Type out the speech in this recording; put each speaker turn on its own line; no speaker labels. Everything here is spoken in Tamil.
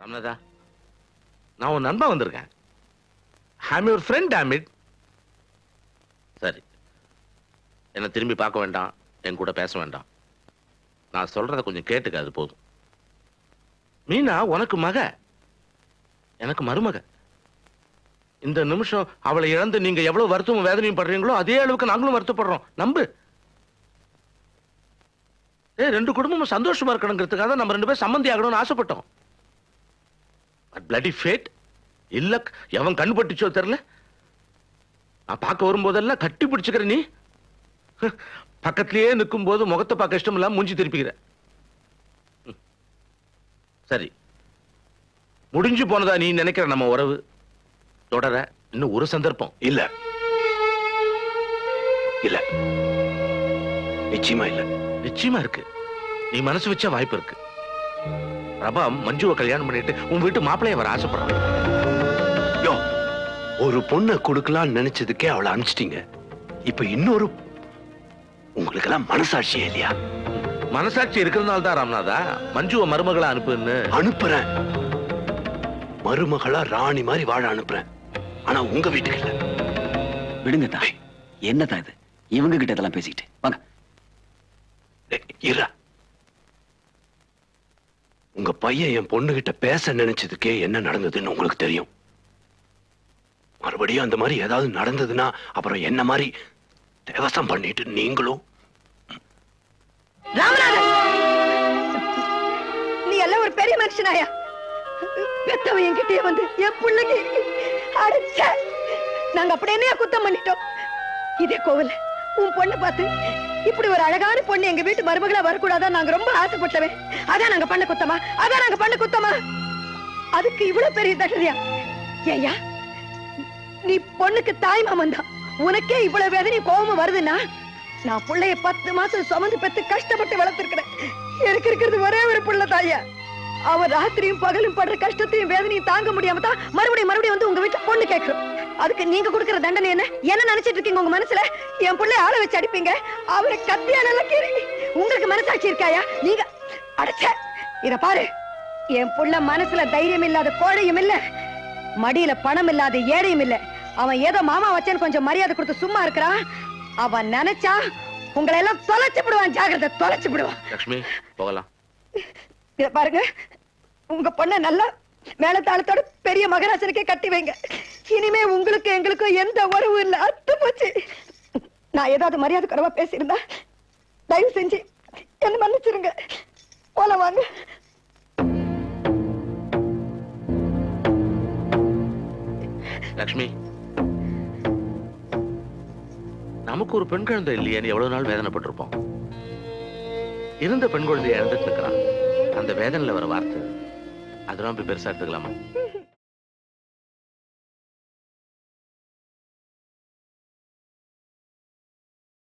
ராமநாதா, நான் உன் நண்பன் வந்திருக்கேன். I'm your friend, dam it. சரி, என்ன திரும்பி பார்க்க வேண்டாம், என் கூட பேச வேண்டாம். நான் சொல்றத கொஞ்சம் கேட்டுக்க, அது போதும். மீனா உனக்கு மக, எனக்கு மருமக. இந்த நிமிஷம் அவளை இழந்து நீங்க எவ்வளவு வருத்தமும் வேதனையும் படுறீங்களோ அதே அளவுக்கு நாங்களும் வருத்தப்படுறோம். நம்பு. ரெண்டு குடும்பமும் சந்தோஷமா இருக்கணுங்கிறதுக்காக நம்ம ரெண்டு பேரும் சம்மந்தி ஆகணும்னு ஆசைப்பட்டோம். பிளடி ஃபேட் இல்ல, எவன் கண் பட்டுச்சோ தெரியல. நான் பார்க்க வரும்போதெல்லாம் கட்டி பிடிச்சுக்கிற நீ பக்கத்திலேயே நிற்கும் போது முகத்தை பார்க்க இஷ்டம் இல்லாம மூஞ்சி திருப்பிக்கிற. சரி, முடிஞ்சு போனதா நீ நினைக்கிற நம்ம உறவு தொடர இன்னும் ஒரு சந்தர்ப்பம்
இல்ல. இல்ல, நிச்சயமா இல்ல.
நிச்சயமா இருக்கு. நீ மனசு வச்ச வாய்ப்பு இருக்கு. பிரபா மஞ்சுவை கல்யாணம் பண்ணிட்டு உன் வீட்டு மாப்பிள்ளைய வர ஆசைப்படுறான்.
யோ, ஒரு பொண்ணை கொடுக்கலாம் நினைச்சதுக்கே அவளை அனுப்பிச்சிட்டீங்க. இப்ப இன்னொரு, உங்களுக்கு எல்லாம் மனசாட்சியே இல்லையா?
மனசாட்சி இருக்கிறதுனால தான் ராமநாதா மஞ்சுவை மருமகளா அனுப்புன்னு.
அனுப்புறேன், மருமகளா ராணி மாதிரி வாழ அனுப்புறேன். ஆனா உங்க வீட்டுக்கு இல்ல.
விடுங்க தாய், என்னதான் இது? இவங்க கிட்ட இதெல்லாம் பேசிக்கிட்டு வாங்க.
உங்க பையன் என் பொண்ணு கிட்ட பேச நினைச்சதுக்கே என்ன நடந்ததுன்னு உங்களுக்கு தெரியும். மறுபடியும் அந்த மாதிரி ஏதாவது நடந்ததுன்னா அப்புறம் என்ன மாதிரி தேவசம் பண்ணிட்டு நீங்களும்.
நீ எல்லாம் ஒரு பெரிய மனுஷனாயா? பெத்தவன் என்கிட்டயே வந்து என் பிள்ளைக்கு அடிச்ச. நாங்க அப்படி என்ன குத்தம் பண்ணிட்டோம்? இதே கோவில் உன் பொண்ணு பார்த்து இப்படி ஒரு அழகான பொண்ணு எங்க வீட்டு மருமகளா வரக்கூடாதான் நாங்க ரொம்ப ஆசைப்பட்டவன். அதான் நாங்க பண்ண குத்தமா? அதான் நாங்க பண்ண குத்தமா? அதுக்கு இவ்வளவு பெரிய தண்டனையா? ஏயா, நீ பொண்ணுக்கு தாய் மாமன் தான், உனக்கே இவ்வளவு வேதனை கோபம் வருதுன்னா நான் பிள்ளைய 10 மாசம் சுமந்து பெத்து கஷ்டப்பட்டு வளர்த்திருக்கிறேன். எனக்கு இருக்கிறது ஒரே ஒரு பிள்ளை தாயா. அவன் ராத்திரியும் பகலும் படுற கஷ்டத்தையும் வேதனையும் தாங்க முடியாம தான் மறுபடியும் வந்து உங்க வீட்டுல பொண்ணு கேட்கிறோம். அதுக்கு நீங்க கொடுக்கிற தண்டனை என்ன நினைச்சிட்டு இருக்கீங்க உங்க மனசுல? என் பிள்ளை ஆளை வச்சு அடிப்பீங்க, அவரை கத்தியால கீறி. உங்களுக்கு மனசாட்சி இருக்காயா? நீங்க அடைச்ச இத பாரு, என் புள்ள மனசுல தைரியம் இல்லாத கோழையும் இல்ல, மடியில பணம் இல்லாத ஏழையும் இல்ல. அவன் ஏதோ மாமா வச்சேன்னு கொஞ்சம் மரியாதை கொடுத்து சும்மா இருக்கிறான். அவன் நினைச்சா உங்களை எல்லாம் தொலைச்சு விடுவான். ஜாகிரதை, தொலைச்சு விடுவான்.
லட்சுமி, போகலாம்.
இத பாருங்க, உங்க பொண்ண நல்லா மேலத்தாளத்தோட பெரிய மகராசனுக்கே கட்டி வைங்க. இனிமே உங்களுக்கு எங்களுக்கும் எந்த உறவும் இல்ல. அத்து போச்சு. நான் ஏதாவது மரியாதை குறைவா பேசியிருந்தா தயவு செஞ்சு என்ன மன்னிச்சிருங்க. போல வாங்க.
லட்சுமி, நமக்கு ஒரு பெண் குழந்தை இல்லையேன்னு எவ்வளவு நாள் வேதனைப்பட்டிருப்போம். இருந்த பெண் குழந்தைய இழந்துட்டு இருக்கிறான். அந்த வேதனையில வர வார்த்தை அதெல்லாம் போய் பெருசா எடுத்துக்கலாமா?